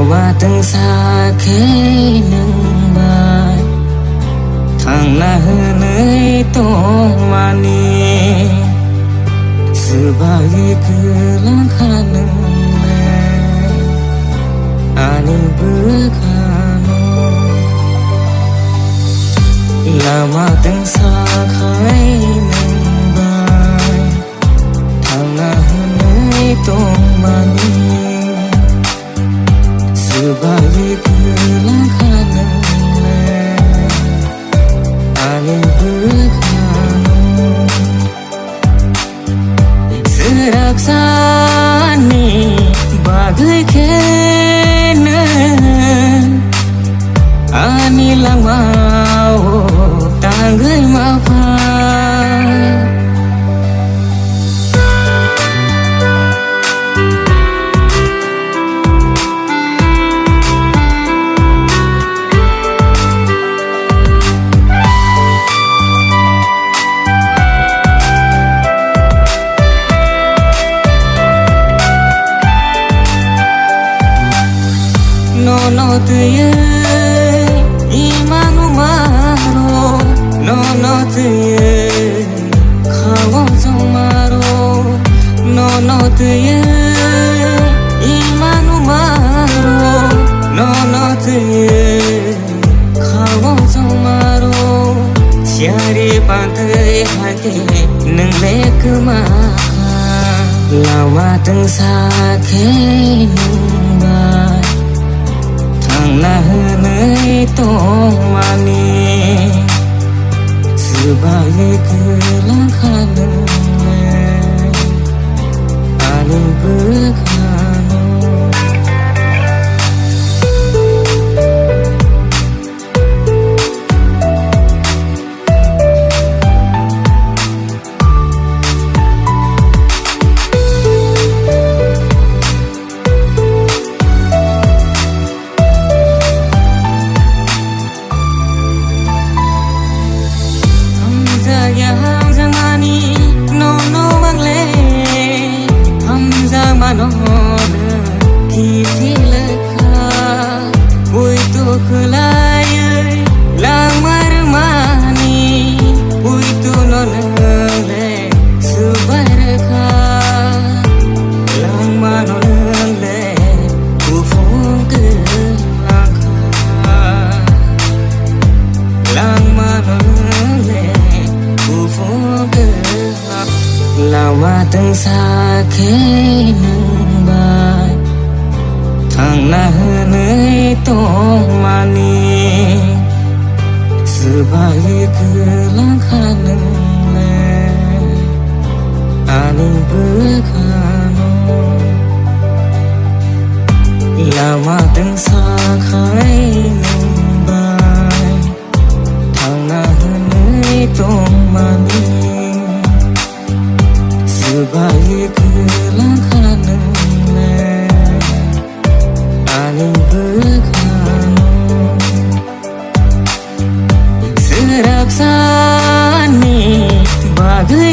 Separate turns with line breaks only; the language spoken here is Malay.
Lama Twngsa Nwng bai thang na hनै tong mani sebagai kelangkaan ani berkano Lama Twngsa Nwng bai thang na hनै tong mani sebagai kelangkaan ani berkano seraksani bagai kenan ani langmau tanggai maafan no tuye imanu maro no tuye khawo maro no tuye imanu maro no tuye khawo maro siari pantai hake nang lekma Lama Twngsa Nwng bai thang na hनै tong mani sebagai kelangkaan ani berkano yang zamani no mangle hamza manona kisilaka uitu khulai lang marmani uitu nonle subarka lang manonle ufung ke lang manonle Lama Twngsa Nwng bai thang na hनै tong mani sebagai kelangkaan ani berkano Lama Twngsa Nwng bai thang na hनै tong mani sebagai kelangkaan ani berkano seraksani bagai